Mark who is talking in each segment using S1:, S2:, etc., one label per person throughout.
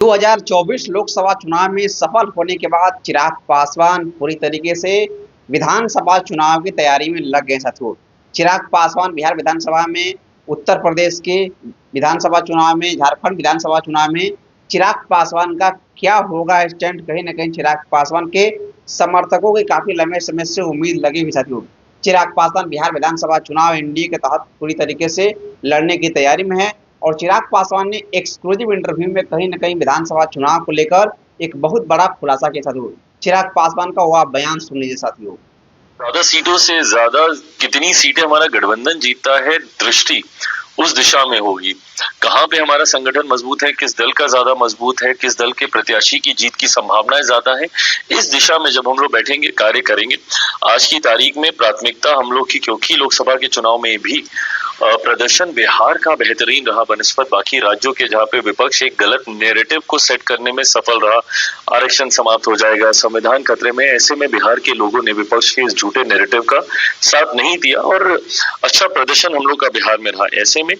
S1: 2024 लोकसभा चुनाव में सफल होने के बाद चिराग पासवान पूरी तरीके से विधानसभा चुनाव की तैयारी में लग गए साथियों। चिराग पासवान बिहार विधानसभा में, उत्तर प्रदेश के विधानसभा चुनाव में, झारखंड विधानसभा चुनाव में चिराग पासवान का क्या होगा स्टैंड, कहीं ना कहीं चिराग पासवान के समर्थकों की काफी लंबे समय से उम्मीद लगी हुई साथियों। चिराग पासवान बिहार विधानसभा चुनाव एनडीए के तहत पूरी तरीके से लड़ने की तैयारी में है और चिराग पासवान ने एक्सक्लूसिव इंटरव्यू में कहीं न कहीं विधानसभा चुनाव को लेकर एक बहुत बड़ा खुलासा किया साथियों। चिराग पासवान का वह बयान सुन लीजिए साथियों।
S2: ज्यादा सीटों से ज्यादा कितनी सीटें हमारा गठबंधन जीतता है, दृष्टि उस दिशा में होगी। कहाँ पे हमारा संगठन मजबूत है, किस दल का ज्यादा मजबूत है, किस दल के प्रत्याशी की जीत की संभावनाएं ज्यादा है, इस दिशा में जब हम लोग बैठेंगे, कार्य करेंगे। आज की तारीख में प्राथमिकता हम लोग की, क्योंकि लोकसभा के चुनाव में भी प्रदर्शन बिहार का बेहतरीन रहा बनस्पत बाकी राज्यों के, जहाँ पे विपक्ष एक गलत नैरेटिव को सेट करने में सफल रहा। आरक्षण समाप्त हो जाएगा, संविधान खतरे में, ऐसे में बिहार के लोगों ने विपक्ष के इस झूठे नैरेटिव का साथ नहीं दिया और अच्छा प्रदर्शन हम लोग का बिहार में रहा। ऐसे में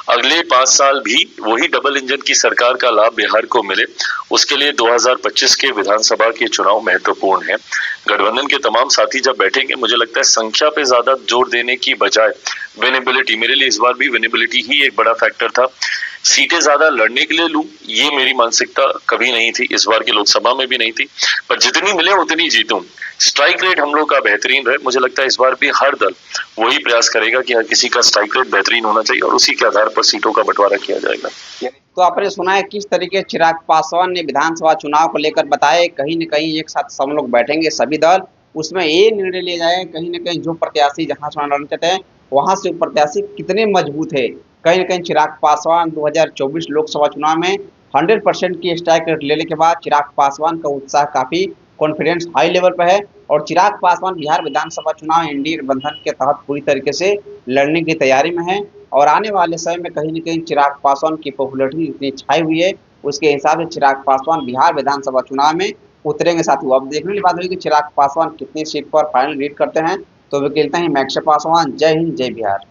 S2: अगले 5 साल भी वही डबल इंजन की सरकार का लाभ बिहार को मिले, उसके लिए 2025 के विधानसभा के चुनाव महत्वपूर्ण है। गठबंधन के तमाम साथी जब बैठेंगे, मुझे लगता है संख्या पे ज्यादा जोर देने की बजाय विनेबिलिटी, मेरे लिए इस बार भी विनेबिलिटी ही एक बड़ा फैक्टर था। सीटें ज्यादा लड़ने के लिए लूं, ये मेरी मानसिकता कभी नहीं थी, इस बार की लोकसभा में भी नहीं थी, पर जितनी मिले उतनी जीतूं। स्ट्राइक रेट हम लोग का बेहतरीन रहे। मुझे लगता है इस बार भी हर दल वही प्रयास करेगा कि हर किसी का स्ट्राइक रेट बेहतरीन होना चाहिए और उसी के आधार पर सीटों का बंटवारा किया जाएगा।
S1: तो आपने सुना है किस तरीके चिराग पासवान ने विधानसभा चुनाव को लेकर बताया, कहीं न कहीं एक साथ सब लोग बैठेंगे सभी दल, उसमें ये निर्णय लिया जाए कहीं न कहीं जो प्रत्याशी जहां चुनाव लड़ना चाहते हैं वहां से प्रत्याशी कितने मजबूत है। कहीं न कहीं चिराग पासवान 2024 लोकसभा चुनाव में 100% की स्ट्राइक रेट लेने के बाद चिराग पासवान का उत्साह काफी कॉन्फिडेंस हाई लेवल पर है और चिराग पासवान बिहार विधानसभा चुनाव एनडीए गठबंधन के तहत पूरी तरीके से लड़ने की तैयारी में है और आने वाले समय में कहीं न कहीं चिराग पासवान की पॉपुलैरिटी इतनी छाई हुई है, उसके हिसाब से चिराग पासवान बिहार विधानसभा चुनाव में उतरेंगे साथियों। अब देखने की बात होगी कि चिराग पासवान कितनी सीट पर फाइनल लीड करते हैं। तो वकीलता ही मैक्स पासवान। जय हिंद, जय बिहार।